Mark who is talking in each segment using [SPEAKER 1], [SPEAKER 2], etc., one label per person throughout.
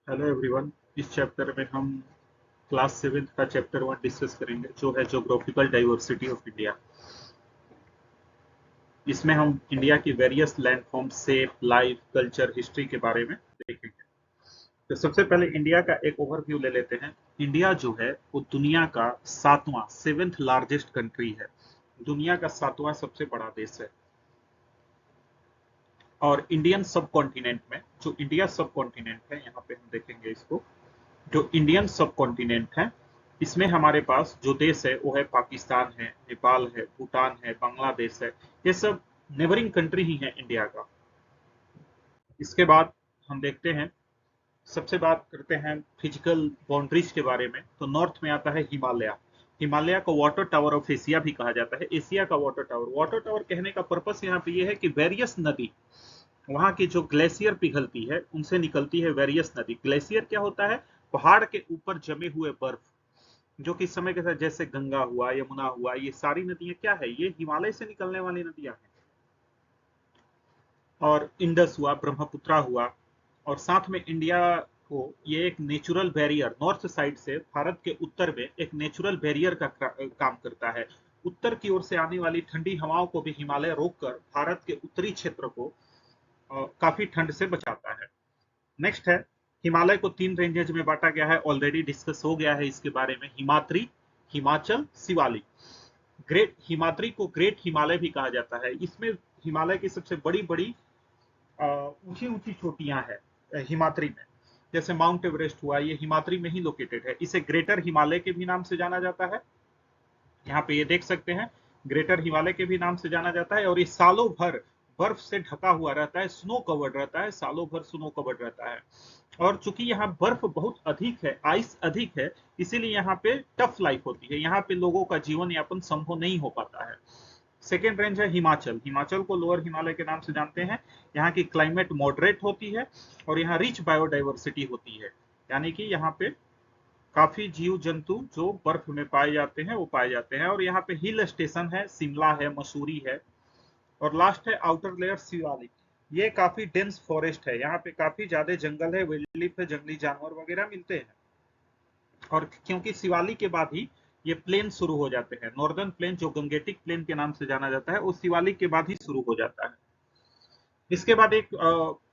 [SPEAKER 1] Hello everyone. इस chapter में हम क्लास 7 का चैप्टर 1 डिस्कस करेंगे जो है ज्योग्राफिकल डाइवर्सिटी ऑफ इंडिया। इसमें हम इंडिया की various landform, shape, life, culture, history के बारे में देखेंगे। तो सबसे पहले इंडिया का एक ओवरव्यू ले लेते हैं। इंडिया जो है वो दुनिया का सातवां, सेवेंथ लार्जेस्ट कंट्री है। दुनिया का सातवां सबसे बड़ा देश है। और इंडियन सब कॉन्टिनेंट में जो इंडिया सब कॉन्टिनेंट है, यहाँ पे हम देखेंगे इसको। जो इंडियन सब कॉन्टिनेंट है, इसमें हमारे पास जो देश है वो है पाकिस्तान है, नेपाल है, भूटान है, बांग्लादेश है। ये सब नेबरिंग कंट्री ही है इंडिया का। इसके बाद हम देखते हैं, सबसे बात करते हैं फिजिकल बाउंड्रीज के बारे में। तो नॉर्थ में आता है हिमालय। हिमालय को वाटर टावर ऑफ एशिया भी कहा जाता है। एशिया का वाटर टावर। वाटर टावर कहने का पर्पस यहाँ पे ये है कि वेरियस नदी, वहां की जो ग्लेशियर पिघलती है उनसे निकलती है वेरियस नदी। ग्लेशियर क्या होता है? पहाड़ के ऊपर जमे हुए बर्फ, जो कि समय के साथ जैसे गंगा हुआ, यमुना हुआ, ये सारी नदियां क्या है? ये हिमालय से निकलने वाली नदियां हैं। और इंडस हुआ, ब्रह्मपुत्रा हुआ। और साथ में इंडिया को ये एक नेचुरल बैरियर, नॉर्थ साइड से भारत के उत्तर में एक नेचुरल बैरियर का काम करता है। उत्तर की ओर से आने वाली ठंडी हवाओं को भी हिमालय रोककर भारत के उत्तरी क्षेत्र को काफी ठंड से बचाता है। नेक्स्ट है, हिमालय को 3 रेंजेज में बांटा गया है। ऑलरेडी डिस्कस हो गया है इसके बारे में। हिमाद्री, हिमाचल, शिवालिक। ग्रेट हिमाद्री को ग्रेट हिमालय भी कहा जाता है। इसमें हिमालय की सबसे बड़ी बड़ी ऊंची ऊंची चोटियां हैं हिमाद्री में। जैसे माउंट एवरेस्ट हुआ, ये हिमाद्री में ही लोकेटेड है। इसे ग्रेटर हिमालय के भी नाम से जाना जाता है। यहाँ पे ये देख सकते हैं, ग्रेटर हिमालय के भी नाम से जाना जाता है। और ये सालों भर बर्फ से ढका हुआ रहता है, स्नो कवर्ड रहता है, सालों भर स्नो कवर्ड रहता है। और चूंकि यहाँ बर्फ बहुत अधिक है, आइस अधिक है, इसीलिए यहाँ पे टफ लाइफ होती है। यहाँ पे लोगों का जीवन यापन संभव नहीं हो पाता है। सेकेंड रेंज है हिमाचल। हिमाचल को लोअर हिमालय के नाम से जानते हैं। यहाँ की क्लाइमेट मॉडरेट होती है और यहाँ रिच बायोडाइवर्सिटी होती है। यानी कि यहाँ पे काफी जीव जंतु जो बर्फ में पाए जाते हैं वो पाए जाते हैं। और यहाँ पे हिल स्टेशन है, शिमला है, मसूरी है। और लास्ट है आउटर लेयर शिवालिक। ये काफी डेंस फॉरेस्ट है, यहाँ पे काफी ज्यादा जंगल है, वाइल्ड लाइफ है, जंगली जानवर वगैरह मिलते हैं। और क्योंकि शिवालिक के बाद ही ये प्लेन शुरू हो जाते हैं, नॉर्दर्न प्लेन जो गंगेटिक प्लेन के नाम से जाना जाता है, वो शिवालिक के बाद ही शुरू हो जाता है। इसके बाद एक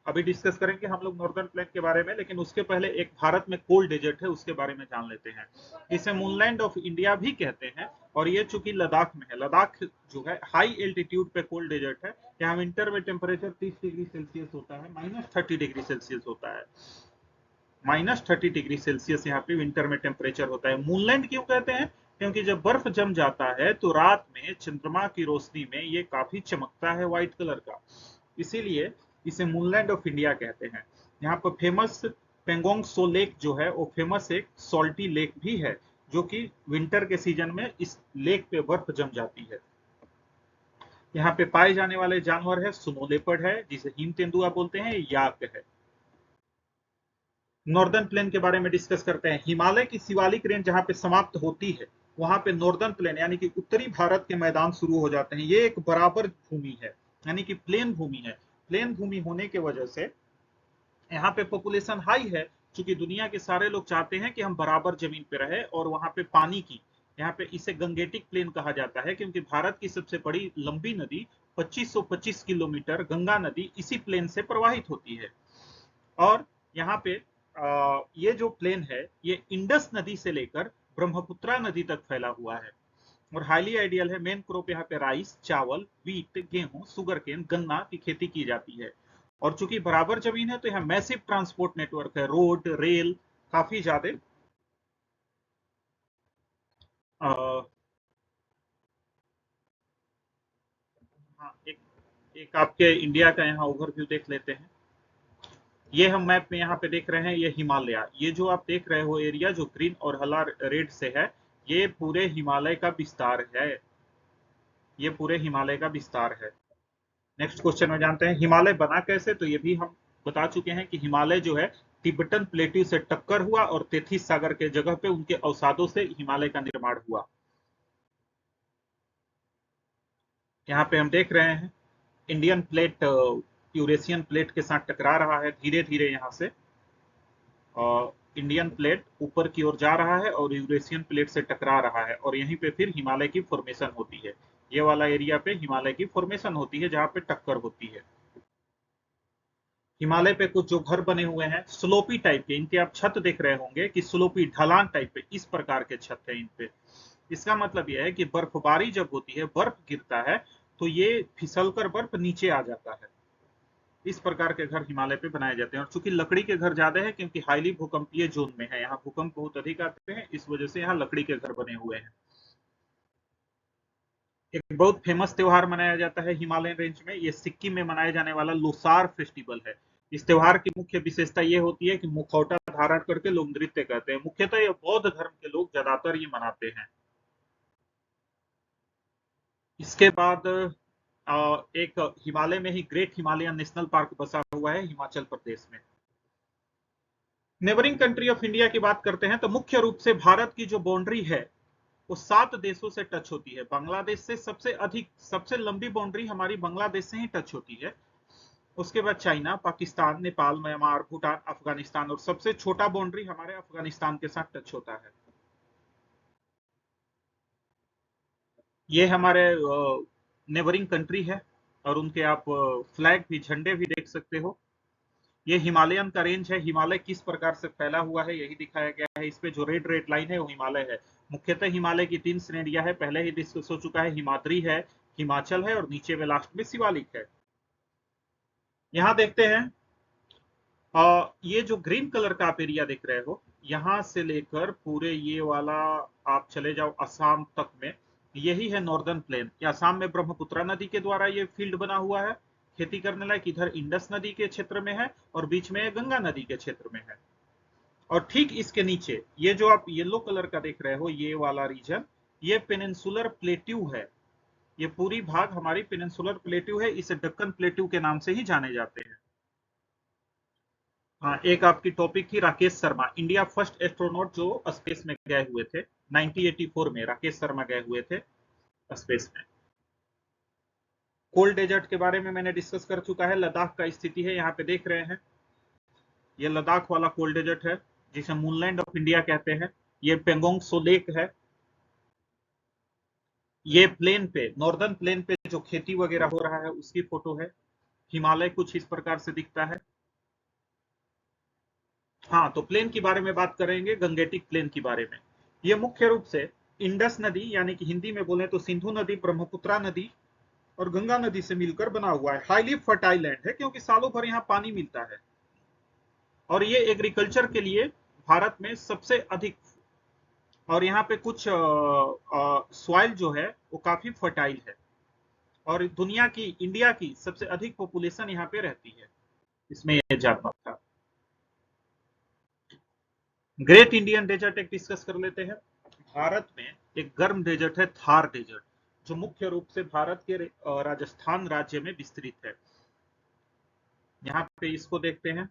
[SPEAKER 1] अभी डिस्कस करेंगे हम लोग नॉर्दर्न प्लेन के बारे में, लेकिन उसके पहले एक भारत में कोल्ड डेजर्ट है उसके बारे में जान लेते हैं। इसे मूनलैंड ऑफ इंडिया भी कहते हैं। और ये चूंकि लद्दाख में है, लद्दाख जो है हाई एल्टीट्यूड पे कोल्ड डेजर्ट है। यहाँ विंटर में टेम्परेचर 30 डिग्री सेल्सियस होता है, -30 डिग्री सेल्सियस होता है। -30 डिग्री सेल्सियस यहाँ पे विंटर में टेम्परेचर होता है। मूनलैंड क्यों कहते हैं? क्योंकि जब बर्फ जम जाता है तो रात में चंद्रमा की रोशनी में ये काफी चमकता है, व्हाइट कलर का। इसीलिए इसे मूनलैंड ऑफ इंडिया कहते हैं। यहाँ पर फेमस पेंगोंग सो लेक जो है वो फेमस एक सॉल्टी लेक भी है, जो कि विंटर के सीजन में इस लेक पे बर्फ जम जाती है। यहाँ पे पाए जाने वाले जानवर है, स्नो लेपर्ड है जिसे हिम तेंदुआ बोलते हैं, याक है। नॉर्दर्न प्लेन के बारे में डिस्कस करते हैं। हिमालय की शिवालिक रेंज जहां पे समाप्त होती है, वहां पे नॉर्दर्न प्लेन यानी कि उत्तरी भारत के मैदान शुरू हो जाते हैं। ये एक बराबर भूमि है, यानी कि प्लेन भूमि है। प्लेन भूमि होने की वजह से यहाँ पे पॉपुलेशन हाई है। चूंकि दुनिया के सारे लोग चाहते हैं कि हम बराबर जमीन पे रहे, और वहां पे पानी की, यहाँ पे इसे गंगेटिक प्लेन कहा जाता है, क्योंकि भारत की सबसे बड़ी लंबी नदी 2525 किलोमीटर गंगा नदी इसी प्लेन से प्रवाहित होती है। और यहाँ पे ये जो प्लेन है ये इंडस नदी से लेकर ब्रह्मपुत्रा नदी तक फैला हुआ है। और हाईली आइडियल है। मेन क्रॉप यहाँ पे राइस, चावल, वीट, गेहूं, सुगर केन, गन्ना की खेती की जाती है। और चूंकि बराबर जमीन है तो यहाँ मैसिव ट्रांसपोर्ट नेटवर्क है, रोड, रेल काफी ज्यादा। हाँ, एक आपके इंडिया का यहाँ ओवरव्यू देख लेते हैं। ये हम मैप में यहाँ पे देख रहे हैं, ये हिमालय, ये जो आप देख रहे हो एरिया जो ग्रीन और हला रेड से है, ये पूरे हिमालय का विस्तार है। ये पूरे हिमालय का विस्तार है। नेक्स्ट क्वेश्चन में जानते हैं हिमालय बना कैसे। तो ये भी हम बता चुके हैं कि हिमालय जो है तिब्बतन प्लेट्यू से टक्कर हुआ और तेथिस सागर के जगह पे उनके अवसादों से हिमालय का निर्माण हुआ। यहाँ पे हम देख रहे हैं इंडियन प्लेट यूरेशियन प्लेट के साथ टकरा रहा है धीरे धीरे यहाँ से। इंडियन प्लेट ऊपर की ओर जा रहा है और यूरेशियन प्लेट से टकरा रहा है और यहीं पे फिर हिमालय की फॉर्मेशन होती है। ये वाला एरिया पे हिमालय की फॉर्मेशन होती है जहां पे टक्कर होती है। हिमालय पे कुछ जो घर बने हुए हैं स्लोपी टाइप के, इनके आप छत देख रहे होंगे कि स्लोपी ढलान टाइप पे इस प्रकार के छत है इन पे। इसका मतलब यह है कि बर्फबारी जब होती है, बर्फ गिरता है, तो ये फिसलकर बर्फ नीचे आ जाता है। इस प्रकार के घर हिमालय पे बनाए जाते हैं और चूंकि लकड़ी के घर ज्यादा है क्योंकि हाईली भूकंपीय जोन में है, यहाँ भूकंप बहुत अधिक आते हैं, इस वजह से यहाँ लकड़ी के घर बने हुए हैं। एक बहुत फेमस त्योहार मनाया जाता है हिमालयन रेंज में, ये सिक्किम में मनाए जाने वाला लोसार फेस्टिवल है। इस त्योहार की मुख्य विशेषता ये होती है कि मुखौटा धारण करके लोग नृत्य करते हैं। मुख्यतः ये बौद्ध धर्म के लोग ज्यादातर ये मनाते हैं। इसके बाद एक हिमालय में ही ग्रेट हिमालयन नेशनल पार्क बसा हुआ है हिमाचल प्रदेश में। नेबरिंग कंट्री ऑफ इंडिया की बात करते हैं तो मुख्य रूप से भारत की जो बाउंड्री है वो 7 देशों से टच होती है। बांग्लादेश से सबसे लंबी बाउंड्री हमारी बांग्लादेश से ही टच होती है। उसके बाद चाइना, पाकिस्तान, नेपाल, म्यांमार, भूटान, अफगानिस्तान और सबसे छोटा बाउंड्री हमारे अफगानिस्तान के साथ टच होता है। ये हमारे नेबरिंग कंट्री है और उनके आप फ्लैग भी, झंडे भी देख सकते हो। ये हिमालयन का रेंज है, हिमालय किस प्रकार से फैला हुआ है यही दिखाया गया है। इस पे जो रेड रेड लाइन है वो हिमालय है। मुख्यतः हिमालय की 3 श्रेणियां है, पहले ही डिस्कस हो चुका है, हिमाद्री है, हिमाचल है और नीचे में लास्ट में शिवालिक है। यहाँ देखते हैं ये जो ग्रीन कलर का आप एरिया देख रहे हो, यहां से लेकर पूरे ये वाला आप चले जाओ असम तक में, यही है नॉर्दर्न प्लेन। असम में ब्रह्मपुत्रा नदी के द्वारा ये फील्ड बना हुआ है खेती करने लायक, इधर इंडस नदी के क्षेत्र में है और बीच में गंगा नदी के क्षेत्र में है। और ठीक इसके नीचे ये जो आप येलो कलर का देख रहे हो, ये वाला रीजन, ये पेनिनसुलर प्लेट्यू है। ये पूरी भाग हमारी पेनिनसुलर प्लेट्यू है, इसे दक्कन प्लेट्यू के नाम से ही जाने जाते हैं। हाँ, एक आपकी टॉपिक थी Rakesh Sharma, India first astronaut जो स्पेस में गए हुए थे 1984 में, राकेश शर्मा गए हुए थे स्पेस में। कोल्ड डेजर्ट के बारे में मैंने डिस्कस कर चुका है। लद्दाख का स्थिति है, यहाँ पे देख रहे हैं, ये लद्दाख वाला कोल्ड डेजर्ट है जिसे मूनलैंड ऑफ इंडिया कहते हैं। ये पेंगोंग सो लेक है। ये प्लेन पे, नॉर्दर्न प्लेन पे जो खेती वगैरह हो रहा है उसकी फोटो है। हिमालय कुछ इस प्रकार से दिखता है। हाँ, तो प्लेन के बारे में बात करेंगे, गंगेटिक प्लेन के बारे में। ये मुख्य रूप से इंडस नदी, यानी कि हिंदी में बोले तो सिंधु नदी, ब्रह्मपुत्रा नदी और गंगा नदी से मिलकर बना हुआ है। हाईली फर्टाइल लैंड है क्योंकि सालों भर यहाँ पानी मिलता है और ये एग्रीकल्चर के लिए भारत में सबसे अधिक, और यहाँ पे कुछ सॉइल जो है वो काफी फर्टाइल है और दुनिया की, इंडिया की सबसे अधिक पॉपुलेशन यहाँ पे रहती है। इसमें ये जानना था। ग्रेट इंडियन डेजर्ट एक डिस्कस कर लेते हैं। भारत में एक गर्म डेजर्ट है थार डेजर्ट, जो मुख्य रूप से भारत के राजस्थान राज्य में विस्तृत है। यहाँ पे इसको देखते हैं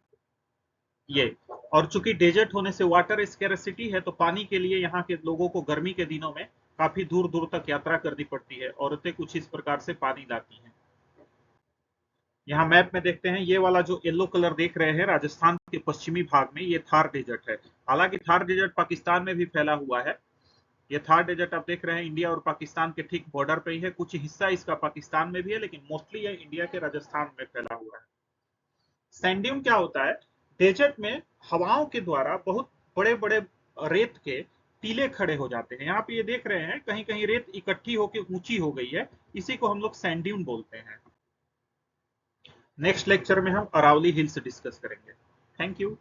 [SPEAKER 1] ये, और चूंकि डेजर्ट होने से वाटर स्कैरसिटी है तो पानी के लिए यहाँ के लोगों को गर्मी के दिनों में काफी दूर दूर तक यात्रा करनी पड़ती है। औरतें कुछ इस प्रकार से पानी लाती हैं। यहाँ मैप में देखते हैं, ये वाला जो येलो कलर देख रहे हैं राजस्थान के पश्चिमी भाग में, ये थार डेजर्ट है। हालांकि थार डेजर्ट पाकिस्तान में भी फैला हुआ है। ये थार डेजर्ट आप देख रहे हैं इंडिया और पाकिस्तान के ठीक बॉर्डर पे ही है। कुछ हिस्सा इसका पाकिस्तान में भी है लेकिन मोस्टली ये इंडिया के राजस्थान में फैला हुआ है। सैंड ड्यून क्या होता है? डेजर्ट में हवाओं के द्वारा बहुत बड़े बड़े रेत के टीले खड़े हो जाते हैं। यहाँ पे ये देख रहे हैं कहीं कहीं रेत इकट्ठी होकर ऊंची हो गई है, इसी को हम लोग सैंड ड्यून बोलते हैं। नेक्स्ट लेक्चर में हम अरावली हिल्स डिस्कस करेंगे। Thank you.